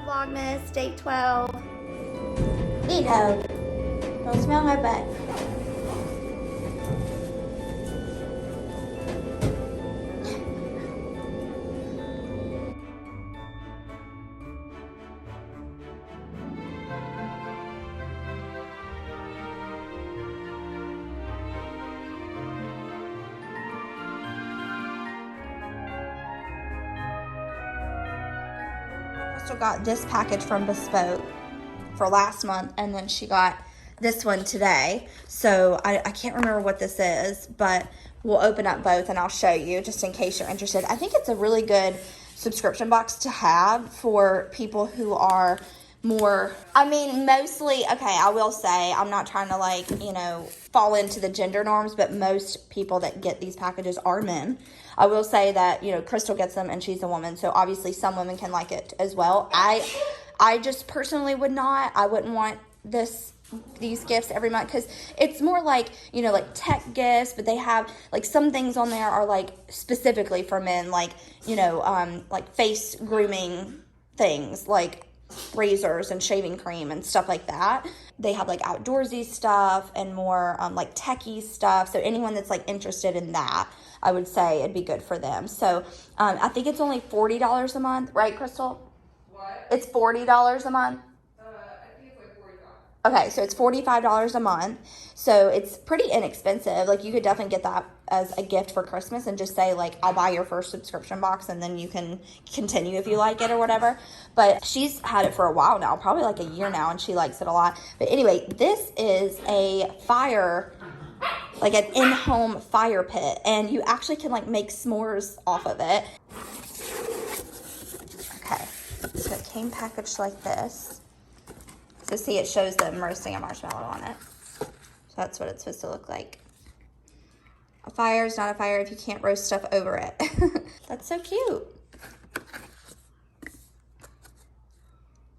Vlogmas, day 12. Neato. Don't smell my butt. Crystal got this package from Bespoke for last month, and then she got this one today. So I can't remember what this is, but we'll open up both and I'll show you just in case you're interested. I think it's a really good subscription box to have for people who are more, I mean, mostly, okay, I will say, I'm not trying to fall into the gender norms, but most people that get these packages are men. I will say that, Crystal gets them and she's a woman, so obviously some women can like it as well. I just personally would not. I wouldn't want these gifts every month because it's more like tech gifts, but they have some things on there are specifically for men, like face grooming things, like razors and shaving cream and stuff like that. They have outdoorsy stuff and more techie stuff, so anyone that's interested in that, I would say it'd be good for them. So I think it's only $40 a month, right, Crystal? What? It's $40 a month. I think it's 45. Okay, so it's $45 a month. So it's pretty inexpensive. You could definitely get that as a gift for Christmas and just say, I'll buy your first subscription box and then you can continue if you like it or whatever. But she's had it for a while now, probably a year now, and she likes it a lot. But anyway, this is a fire, an in-home fire pit, and you actually can make s'mores off of it. Okay, so it came packaged like this. So see, it shows them roasting a marshmallow on it. So that's what it's supposed to look like. A fire is not a fire if you can't roast stuff over it. That's so cute.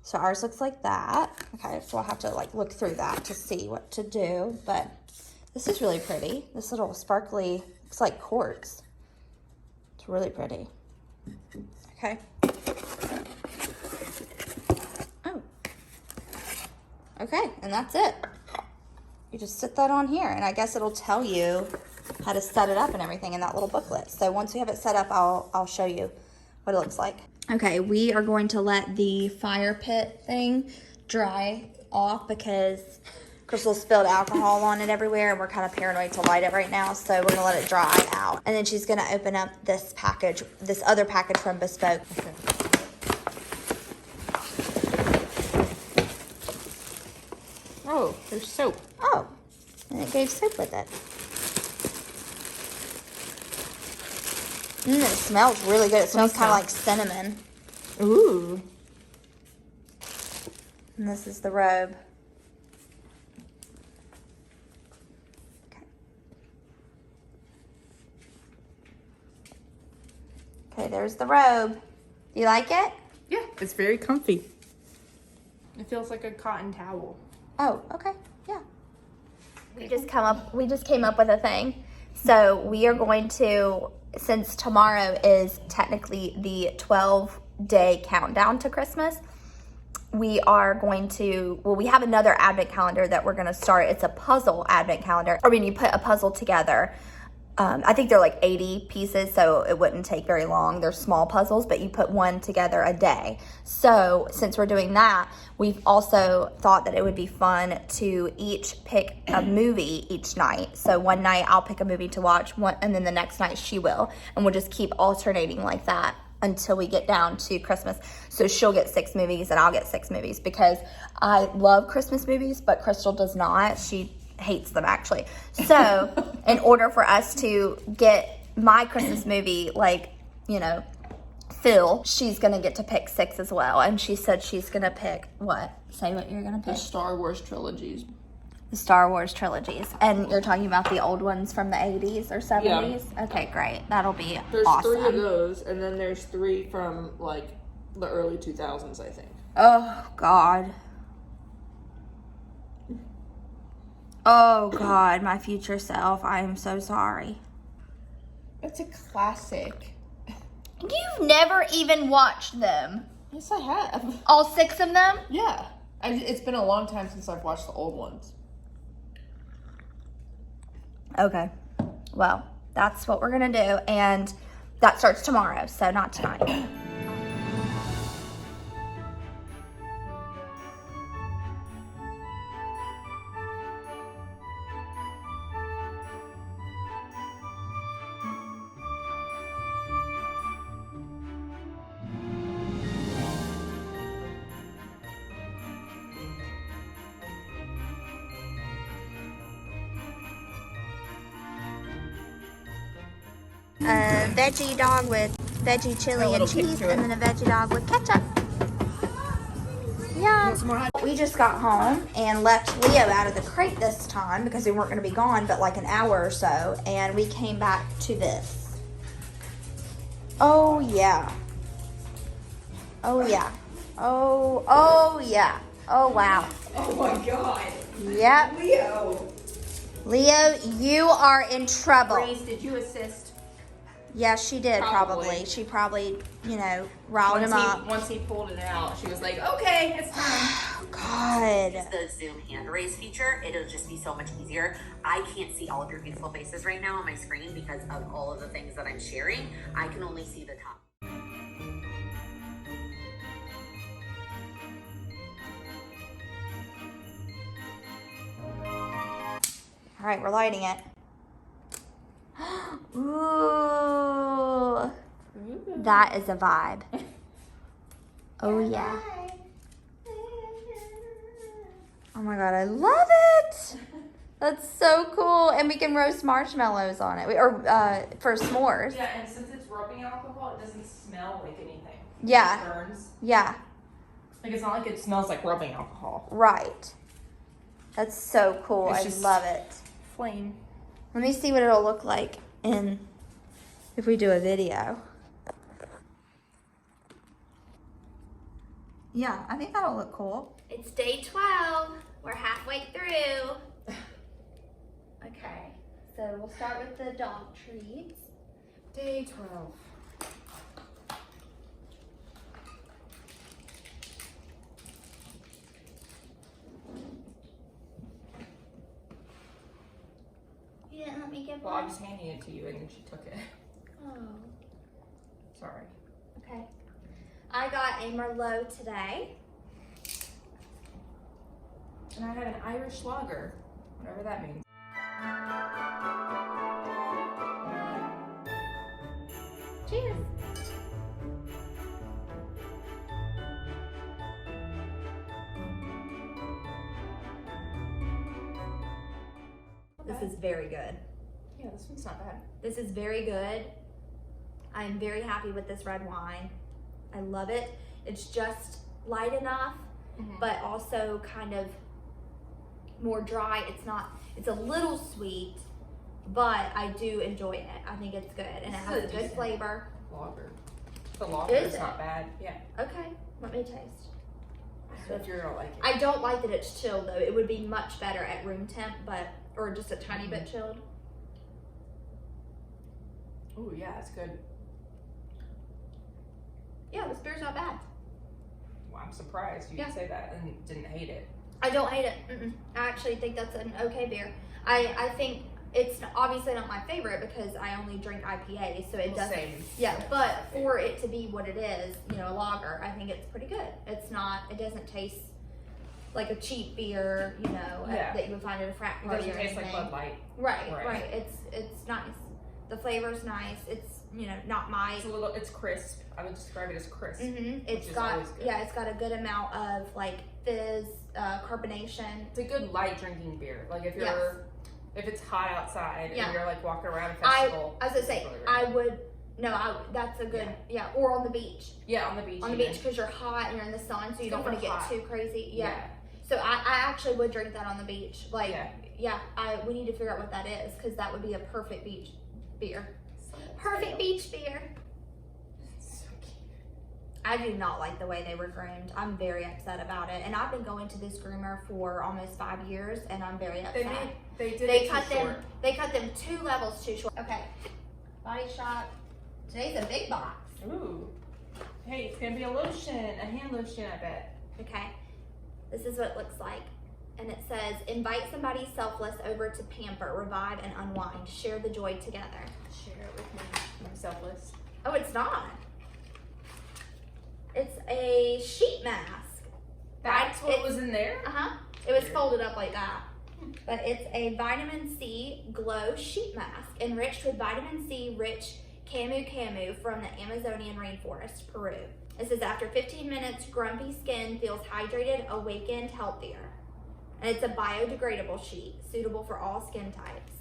So ours looks like that. Okay, so I'll have to look through that to see what to do, but this is really pretty. This little sparkly, looks like quartz. It's really pretty. Okay. Oh. Okay, and that's it. You just sit that on here, and I guess it'll tell you how to set it up and everything in that little booklet. So once we have it set up, I'll show you what it looks like. Okay, we are going to let the fire pit thing dry off because Crystal spilled alcohol on it everywhere, and we're kind of paranoid to light it right now, so we're gonna let it dry out. And then she's gonna open up this package, this other package from Bespoke. Okay. Oh, there's soap. Oh, and it gave soap with it. It smells really good. It smells kind of like cinnamon. Ooh. And this is the robe. Okay, there's the robe. Do you like it? Yeah, it's very comfy. It feels like a cotton towel. Oh, okay. Yeah. We just came up with a thing. So we are going to, since tomorrow is technically the 12-day countdown to Christmas, we are going to, we have another advent calendar that we're going to start. It's a puzzle advent calendar. I mean, you put a puzzle together. I think they're 80 pieces, so it wouldn't take very long. They're small puzzles, but you put one together a day. So since we're doing that, we've also thought that it would be fun to each pick a movie each night. So one night I'll pick a movie to watch, and then the next night she will. And we'll just keep alternating like that until we get down to Christmas. So she'll get 6 movies and I'll get 6 movies because I love Christmas movies, but Crystal does not. She hates them actually. So in order for us to get my Christmas movie fill, she's gonna get to pick 6 as well. And she said she's gonna pick what? Say what you're gonna pick. The Star Wars trilogies. The Star Wars trilogies. And you're talking about the old ones from the 80s or 70s? Yeah. Okay, great. That'll be there's awesome. There's 3 of those, and then there's 3 from the early 2000s, I think. Oh God. Oh God, my future self, I am so sorry. It's a classic. You've never even watched them. Yes, I have. All 6 of them? Yeah. It's been a long time since I've watched the old ones. Okay. Well, that's what we're gonna do, and that starts tomorrow, so not tonight. A veggie dog with veggie chili and cheese, and then a veggie dog with ketchup. Yeah. We just got home and left Leo out of the crate this time because we weren't going to be gone but like an hour or so, and we came back to this. Oh yeah. Oh yeah. Oh yeah. Oh wow. Oh my god. Yep. Leo, you are in trouble. Grace, did you assist? Yeah, she did probably. She probably, you know, riled him up. Once he pulled it out, she was like, okay, it's time. God. Use the Zoom hand raise feature. It'll just be so much easier. I can't see all of your beautiful faces right now on my screen because of all of the things that I'm sharing. I can only see the top. All right, we're lighting it. Ooh. That is a vibe. Oh yeah. Oh my god, I love it. That's so cool. And we can roast marshmallows on it. For s'mores. Yeah, and since it's rubbing alcohol, it doesn't smell like anything. Yeah. It burns. Yeah. Like, it's not like it smells like rubbing alcohol. Right. That's so cool. It's I just love it. Flame. Let me see what it'll look like if we do a video. Yeah, I think that'll look cool. It's day 12. We're halfway through. Okay, so we'll start with the dog treats. Day 12. You didn't let me get Well, I one? was handing it to you and then she took it. Oh, Sorry. okay. I got a Merlot today. And I have an Irish lager, whatever that means. Cheers. This is very good. Yeah, this one's not bad. This is very good. I'm very happy with this red wine. I love it. It's just light enough, but also kind of more dry. It's a little sweet, but I do enjoy it. I think it's good, and it has a good decent flavor. Lager. The lager Is is it? not bad. Yeah. Okay, let me taste. I hope you don't like it. I don't like that it's chilled though. It would be much better at room temp, or just a tiny bit chilled. Oh yeah, it's good. Yeah, this beer's not bad. Well, I'm surprised you Yeah. didn't say that and didn't hate it. I don't hate it. I actually think that's an okay beer. I think it's obviously not my favorite because I only drink IPAs, so it Well, doesn't. same. Yeah, but for it to be what it is, you know, a lager, I think it's pretty good. It's not. It doesn't taste like a cheap beer, you know, Yeah. that you would find at a frat It party doesn't or taste anything. like Bud Light. Right. Right. It's nice. The flavor's nice. It's, you know, not my. It's crisp. I would describe it as crisp. It's is got always good. it's got a good amount of like fizz, carbonation. It's a good light drinking beer. Like if if it's hot outside Yeah. and you're like walking around a festival. I was gonna say it's really I good. would. No, that's a good or on the beach. Yeah, on the beach. On the even. beach because you're hot and you're in the sun, so you It's don't good want to for get hot. too crazy. Yeah. Yeah. So I actually would drink that on the beach. Like, Yeah. we need to figure out what that is because that would be a perfect beach beer. So Perfect beach beer. So cute. I do not like the way they were groomed. I'm very upset about it. And I've been going to this groomer for almost 5 years and I'm very upset. They did They it cut too them. short. They cut them 2 levels too short. Okay, Body Shop. Today's a big box. Ooh. Hey, it's gonna be a lotion, a hand lotion, I bet. Okay. This is what it looks like. And it says, invite somebody selfless over to pamper, revive, and unwind. Share the joy together. Share it with me. I'm selfless. Oh, it's not. It's a sheet mask. That's what was in there? Uh-huh. It was folded up like that. But it's a vitamin C glow sheet mask enriched with vitamin C rich camu from the Amazonian rainforest, Peru. It says after 15 minutes, grumpy skin feels hydrated, awakened, healthier. And it's a biodegradable sheet suitable for all skin types.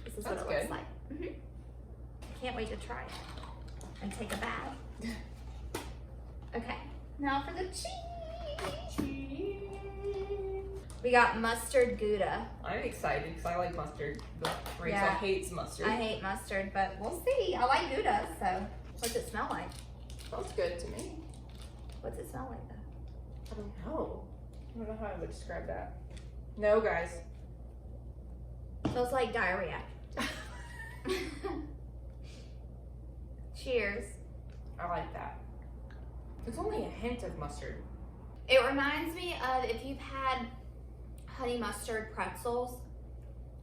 This is what it looks like. I can't wait to try it and take a bath. Okay, now for the cheese. We got mustard Gouda. I'm excited because I like mustard. But Rachel Yeah. hates mustard. I hate mustard, but we'll see. I like Gouda, so what's it smell like? Smells good to me. What's it smell like though? I don't know. I don't know how I would describe that. No, guys. Smells like diarrhea. Cheers. I like that. It's only a hint of mustard. It reminds me of if you've had honey mustard pretzels,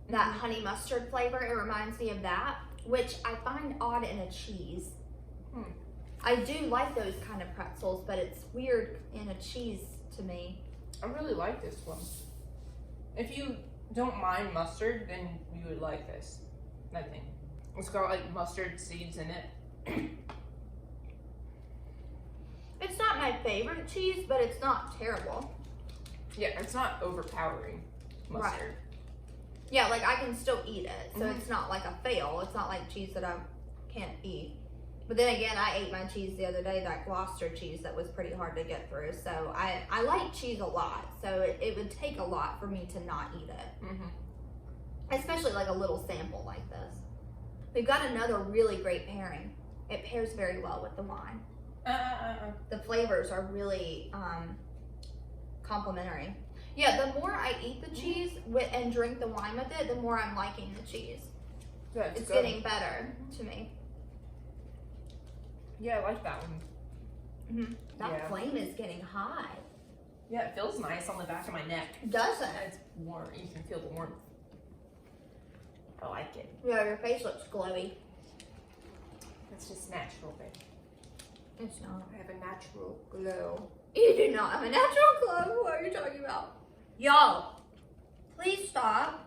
that honey mustard flavor, it reminds me of that, which I find odd in a cheese. I do like those kind of pretzels, but it's weird in a cheese to me. I really like this one. If you don't mind mustard, then you would like this, I think. It's got like mustard seeds in it. It's not my favorite cheese, but it's not terrible. Yeah, it's not overpowering mustard. Yeah, like I can still eat it, so it's not like a fail. It's not like cheese that I can't eat. But then again, I ate my cheese the other day, that Gloucester cheese that was pretty hard to get through. So I like cheese a lot, so it would take a lot for me to not eat it. Especially like a little sample like this. We've got another really great pairing. It pairs very well with the wine. The flavors are really complementary. Yeah, the more I eat the cheese and drink the wine with it, the more I'm liking the cheese. Yeah, It's getting better to me. Yeah, I like that one. That flame is getting high. Yeah, it feels nice on the back of my neck. Does it? It's warm. You can feel the warmth. I like it. Yeah, your face looks glowy. It's just natural, babe. It's not. I have a natural glow. You do not have a natural glow. What are you talking about? Y'all, please stop.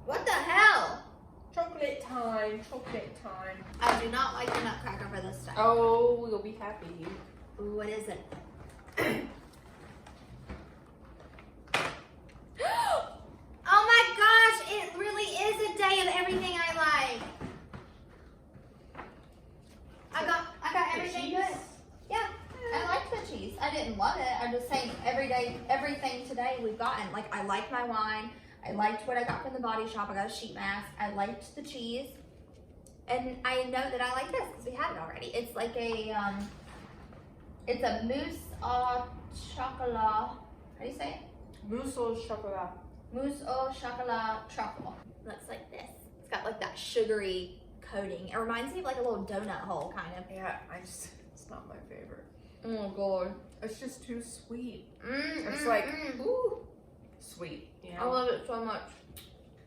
What the hell? Chocolate time. Chocolate time. I do not like the nutcracker for this time. Oh, you'll be happy. Ooh, what is it? Oh my gosh, it really is a day of everything I like. I got everything good. Yeah, I like the cheese. I didn't love it. I'm just saying everything today we've gotten. Like I liked my wine. I liked what I got from the Body Shop. I got a sheet mask. I liked the cheese. And I know that I like this because we had it already. It's like a, it's a mousse au chocolat. How do you say it? Mousse au chocolat. Mousse au chocolat truffle. Looks like this. It's got like that sugary coating. It reminds me of like a little donut hole kind of. Yeah, it's not my favorite. Oh god. It's just too sweet. It's like, ooh, sweet. You know? I love it so much.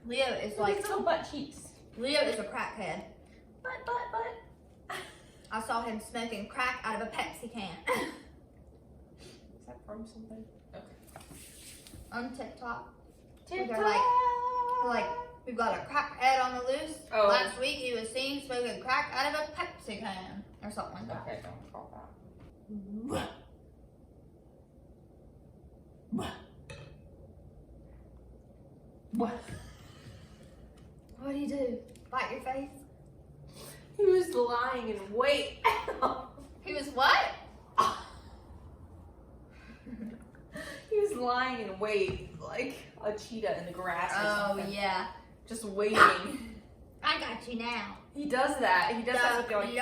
Leo is like, little butt cheeks. Leo is a crackhead. But. I saw him smoking crack out of a Pepsi can. Is that from something? Okay. On TikTok. TikTok. They're like, we've got a crackhead on the loose. Oh. Last week he was seen smoking crack out of a Pepsi can. Or something like that. Okay, don't call that. What do you do? Bite your face? He was lying in wait. He was what? He was lying in wait like a cheetah in the grass. Or something. Yeah. Just waiting. I got you now. He does that. He does that with like ants.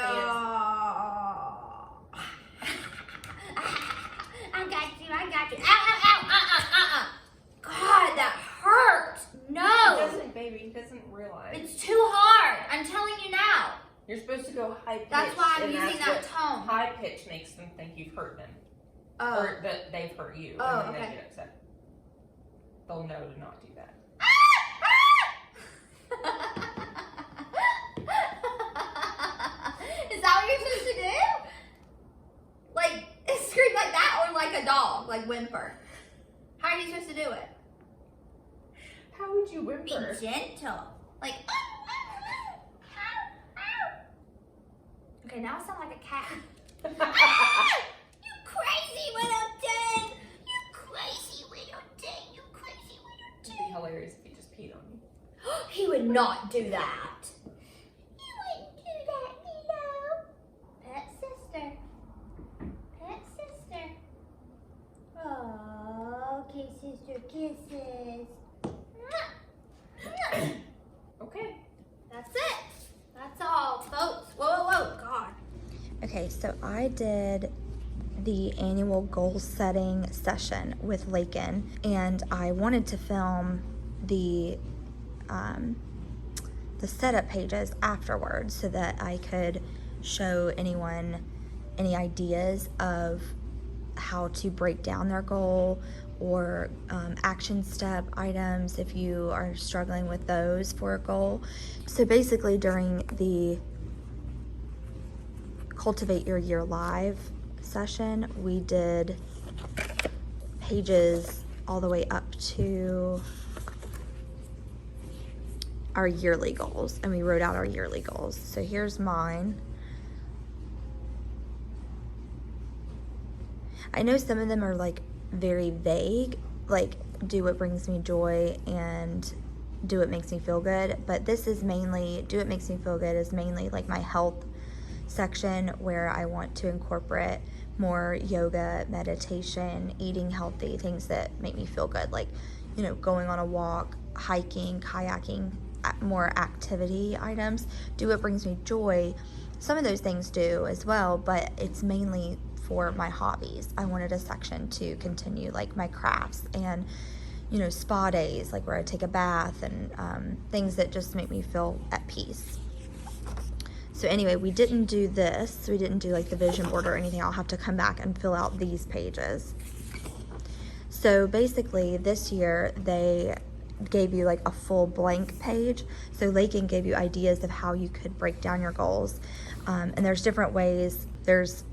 I got you. Ow, ow, ow, God, that hurt. No. He doesn't, baby. He doesn't realize. It's too hard. I'm telling you now. pitch makes them think you've hurt them. Oh. Or that they've hurt you. Oh, and then okay. they get upset. They'll know to not do that. Is that what you're supposed to do? Like, scream like that, or like a dog, like whimper? How are you supposed to do it? How would you Be whimper? gentle. Like, okay, now I sound like a cat. You crazy little thing! You crazy little thing! You crazy little It'd thing! be hilarious if he just peed on you. He would not do that. He wouldn't do that, Milo. Pet sister. Pet sister. Oh, okay, sister kisses. Okay. That's it. That's all, folks. Whoa, whoa, whoa. God. Okay, so I did the annual goal setting session with Lakin, and I wanted to film the setup pages afterwards so that I could show anyone any ideas of how to break down their goal or action step items if you are struggling with those for a goal. So basically during the Cultivate Your Year Live session, we did pages all the way up to our yearly goals, and we wrote out our yearly goals. So here's mine. I know some of them are like very vague, like do what brings me joy and do what makes me feel good, but this is mainly, do what makes me feel good is mainly like my health section, where I want to incorporate more yoga, meditation, eating healthy, things that make me feel good, like, you know, going on a walk, hiking, kayaking, more activity items. Do what brings me joy. Some of those things do as well, but it's mainly for my hobbies. I wanted a section to continue like my crafts and, you know, spa days, like where I take a bath and things that just make me feel at peace. So anyway, we didn't do this. We didn't do like the vision board or anything. I'll have to come back and fill out these pages. So basically this year they gave you like a full blank page. So Lakin gave you ideas of how you could break down your goals. And there's different ways. There's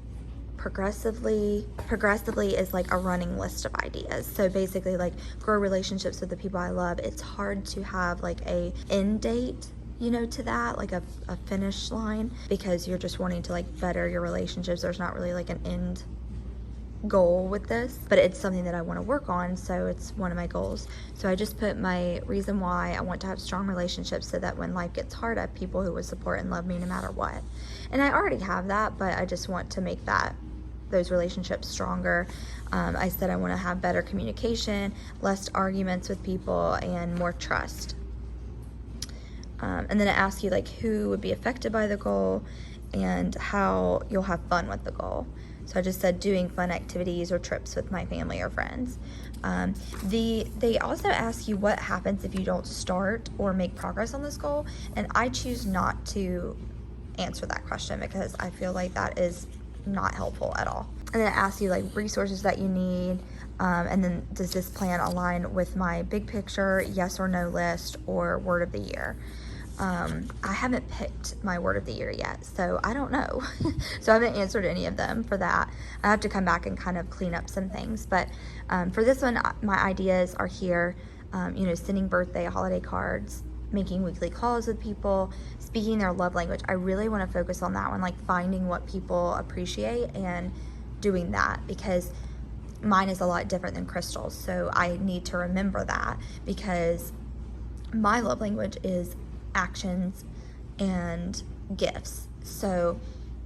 progressively is like a running list of ideas. So basically like grow relationships with the people I love. It's hard to have like a end date, you know, to that, like a finish line, because you're just wanting to like better your relationships. There's not really like an end goal with this, but it's something that I want to work on, so it's one of my goals. So I just put my reason why I want to have strong relationships, so that when life gets hard, I have people who will support and love me no matter what. And I already have that, but I just want to make those relationships stronger. I said I want to have better communication, less arguments with people, and more trust. And then it asks you like who would be affected by the goal and how you'll have fun with the goal. So I just said doing fun activities or trips with my family or friends. They also ask you what happens if you don't start or make progress on this goal, and I choose not to answer that question because I feel like that is not helpful at all. And then it asks you like resources that you need, and then does this plan align with my big picture, yes or no list, or word of the year. I haven't picked my word of the year yet, so I don't know. So I haven't answered any of them for that. I have to come back and kind of clean up some things. But for this one, my ideas are here. You know, sending birthday, holiday cards, making weekly calls with people, speaking their love language. I really want to focus on that one, like finding what people appreciate and doing that, because mine is a lot different than Crystal's. So I need to remember that, because my love language is actions and gifts, so,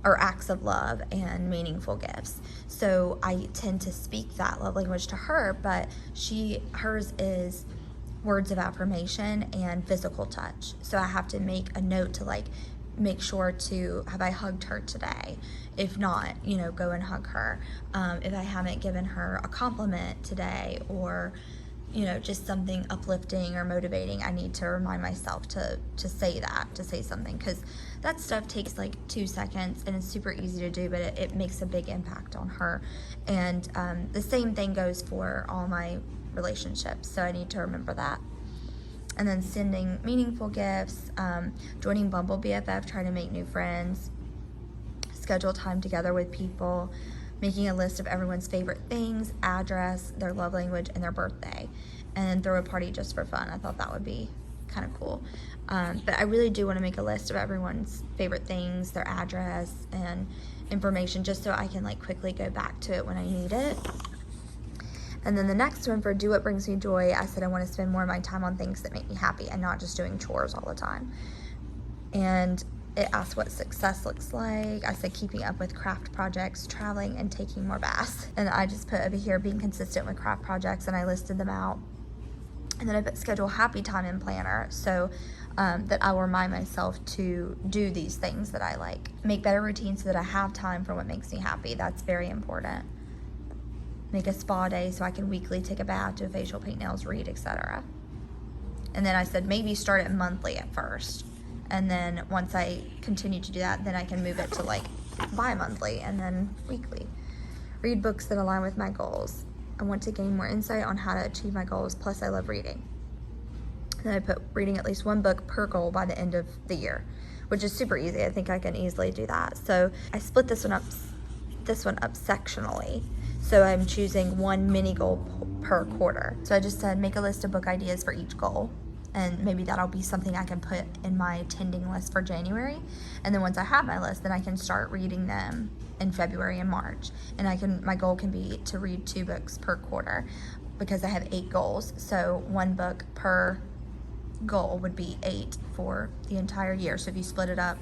or acts of love and meaningful gifts. So I tend to speak that love language to her, but hers is words of affirmation and physical touch. So I have to make a note to like make sure to, have I hugged her today? If not, you know, go and hug her. If I haven't given her a compliment today, or you know, just something uplifting or motivating, I need to remind myself to say that, to say something, because that stuff takes like 2 seconds and it's super easy to do, but it makes a big impact on her. And the same thing goes for all my relationships, so I need to remember that. And then sending meaningful gifts, joining Bumble BFF, trying to make new friends, schedule time together with people, making a list of everyone's favorite things, address, their love language, and their birthday, and then throw a party just for fun. I thought that would be kind of cool. But I really do want to make a list of everyone's favorite things, their address, and information, just so I can like quickly go back to it when I need it. And then the next one, for do what brings me joy, I said I want to spend more of my time on things that make me happy and not just doing chores all the time. And it asked what success looks like. I said keeping up with craft projects, traveling, and taking more baths. And I just put over here being consistent with craft projects, and I listed them out. And then I put schedule happy time in planner, so that I will remind myself to do these things that I like. Make better routines so that I have time for what makes me happy. That's very important. Make a spa day so I can weekly take a bath, do a facial, paint nails, read, etc. And then I said maybe start it monthly at first. And then once I continue to do that, then I can move it to like bi-monthly and then weekly. Read books that align with my goals. I want to gain more insight on how to achieve my goals, plus I love reading. And then I put reading at least one book per goal by the end of the year, which is super easy. I think I can easily do that. So I split this one up sectionally. So I'm choosing one mini goal per quarter. So I just said make a list of book ideas for each goal. And maybe that'll be something I can put in my attending list for January. And then once I have my list, then I can start reading them in February and March. And my goal can be to read 2 books per quarter, because I have 8 goals. So 1 book per goal would be 8 for the entire year. So if you split it up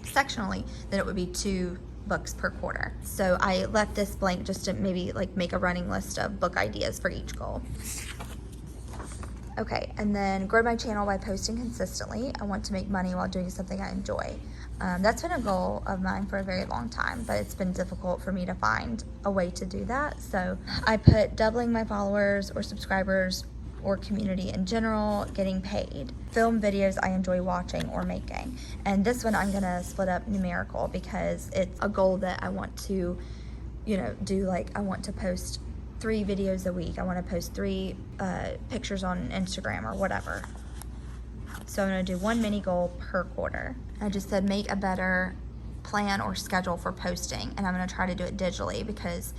sectionally, then it would be 2 books per quarter. So I left this blank just to maybe like make a running list of book ideas for each goal. Okay, and then grow my channel by posting consistently. I want to make money while doing something I enjoy. That's been a goal of mine for a very long time, but it's been difficult for me to find a way to do that. So I put doubling my followers or subscribers or community in general, getting paid. Film videos I enjoy watching or making. And this one I'm gonna split up numerical, because it's a goal that I want to, do. Like, I want to post 3 videos a week. I want to post 3 pictures on Instagram or whatever. So I'm going to do 1 mini goal per quarter. I just said make a better plan or schedule for posting, and I'm going to try to do it digitally, because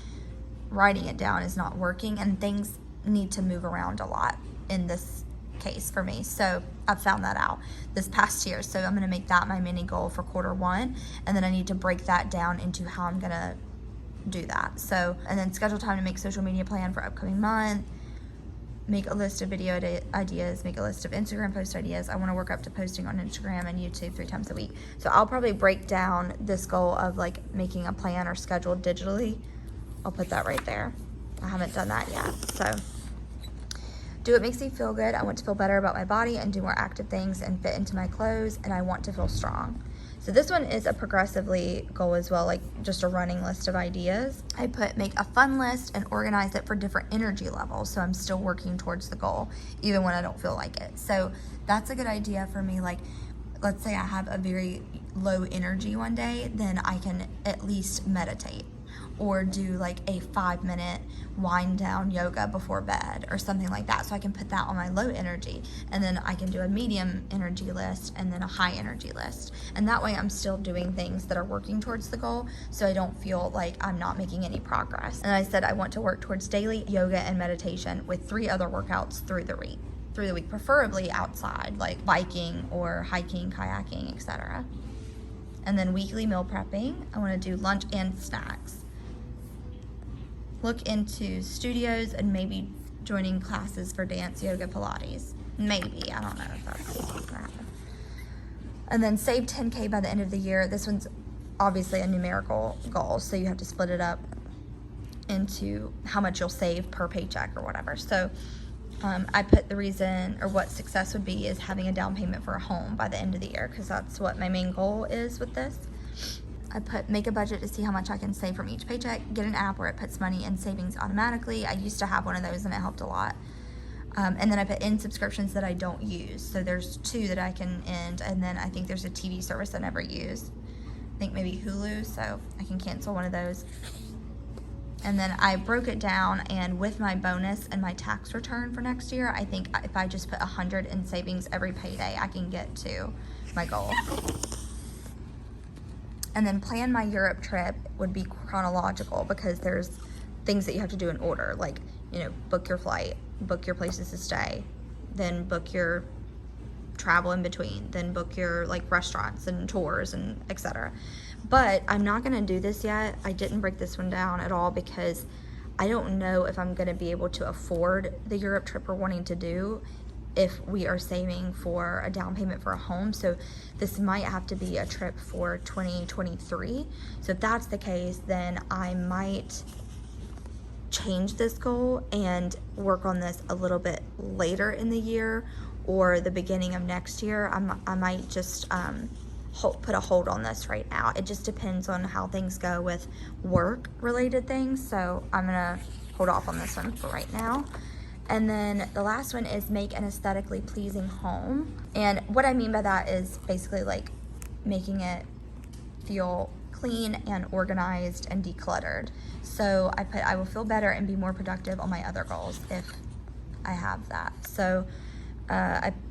writing it down is not working, and things need to move around a lot in this case for me. So I've found that out this past year. So I'm going to make that my mini goal for quarter 1, and then I need to break that down into how I'm going to do that. So, and then schedule time to make social media plan for upcoming month, make a list of video ideas, make a list of Instagram post ideas. I want to work up to posting on Instagram and YouTube 3 times a week. So I'll probably break down this goal of like making a plan or schedule digitally. I'll put that right there. I haven't done that yet. So do what makes me feel good. I want to feel better about my body and do more active things and fit into my clothes, and I want to feel strong. So this one is a progressively goal as well, like just a running list of ideas. I put make a fun list and organize it for different energy levels, so I'm still working towards the goal even when I don't feel like it. So that's a good idea for me. Like, let's say I have a very low energy one day, then I can at least meditate or do like a 5-minute wind down yoga before bed or something like that. So I can put that on my low energy, and then I can do a medium energy list and then a high energy list. And that way I'm still doing things that are working towards the goal, so I don't feel like I'm not making any progress. And I said I want to work towards daily yoga and meditation with 3 other workouts through the week, preferably outside, like biking or hiking, kayaking, etc. And then weekly meal prepping. I want to do lunch and snacks. Look into studios and maybe joining classes for dance, yoga, Pilates. Maybe, I don't know if that's gonna happen. And then save 10K by the end of the year. This one's obviously a numerical goal, so you have to split it up into how much you'll save per paycheck or whatever. So I put the reason, or what success would be, is having a down payment for a home by the end of the year, because that's what my main goal is with this. I put make a budget to see how much I can save from each paycheck, get an app where it puts money in savings automatically. I used to have one of those and it helped a lot. And then I put in subscriptions that I don't use. So there's 2 that I can end, and then I think there's a TV service I never use. I think maybe Hulu, so I can cancel one of those. And then I broke it down, and with my bonus and my tax return for next year, I think if I just put 100 in savings every payday, I can get to my goal. And then plan my Europe trip would be chronological, because there's things that you have to do in order, like, you know, book your flight, book your places to stay, then book your travel in between, then book your like restaurants and tours and etc. But I'm not gonna do this yet. I didn't break this one down at all because I don't know if I'm gonna be able to afford the Europe trip we're wanting to do if we are saving for a down payment for a home. So this might have to be a trip for 2023. So if that's the case, then I might change this goal and work on this a little bit later in the year or the beginning of next year. I might just put a hold on this right now. It just depends on how things go with work related things. So I'm gonna hold off on this one for right now. And then the last one is make an aesthetically pleasing home. And what I mean by that is basically like making it feel clean and organized and decluttered. So I put, I will feel better and be more productive on my other goals if I have that. So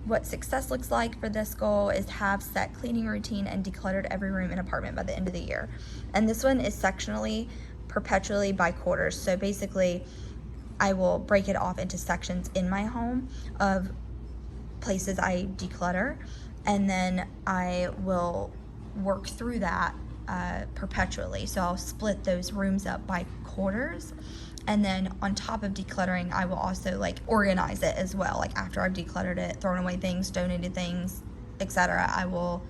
what success looks like for this goal is have set cleaning routine and decluttered every room and apartment by the end of the year. And this one is sectionally, perpetually by quarters. So basically, I will break it off into sections in my home of places I declutter, and then I will work through that perpetually. So I'll split those rooms up by quarters, and then on top of decluttering, I will also like organize it as well. Like after I've decluttered it, thrown away things, donated things, etc., I will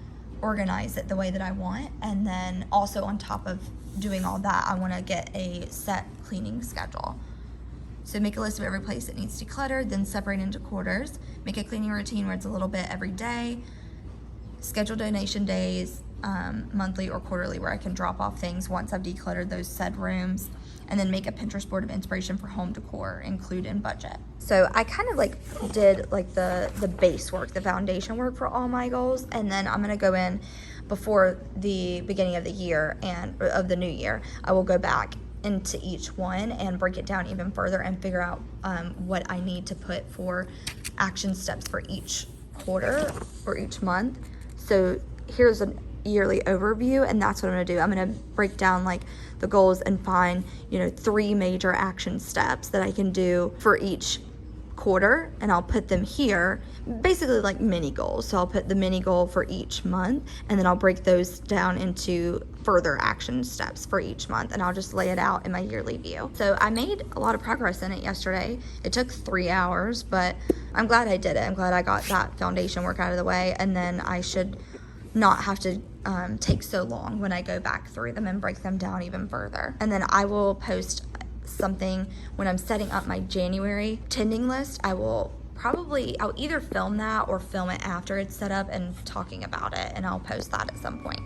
organize it the way that I want. And then also on top of doing all that, I want to get a set cleaning schedule. So make a list of every place that needs decluttered, then separate into quarters. Make a cleaning routine where it's a little bit every day. Schedule donation days, monthly or quarterly, where I can drop off things once I've decluttered those said rooms. And then make a Pinterest board of inspiration for home decor, include in budget. So I kind of like did like the base work, the foundation work for all my goals. And then I'm gonna go in before the beginning of the year and of the new year. I will go back into each one and break it down even further and figure out what I need to put for action steps for each quarter or each month. So here's a yearly overview, and that's what I'm gonna do. I'm gonna break down like the goals and find, you know, 3 major action steps that I can do for each quarter, and I'll put them here, basically like mini goals. So I'll put the mini goal for each month, and then I'll break those down into further action steps for each month, and I'll just lay it out in my yearly view. So I made a lot of progress in it yesterday. It took 3 hours, but I'm glad I did it. I'm glad I got that foundation work out of the way, and then I should not have to take so long when I go back through them and break them down even further. And then I will post something when I'm setting up my January tending list. I'll either film that or film it after it's set up and talking about it, and I'll post that at some point.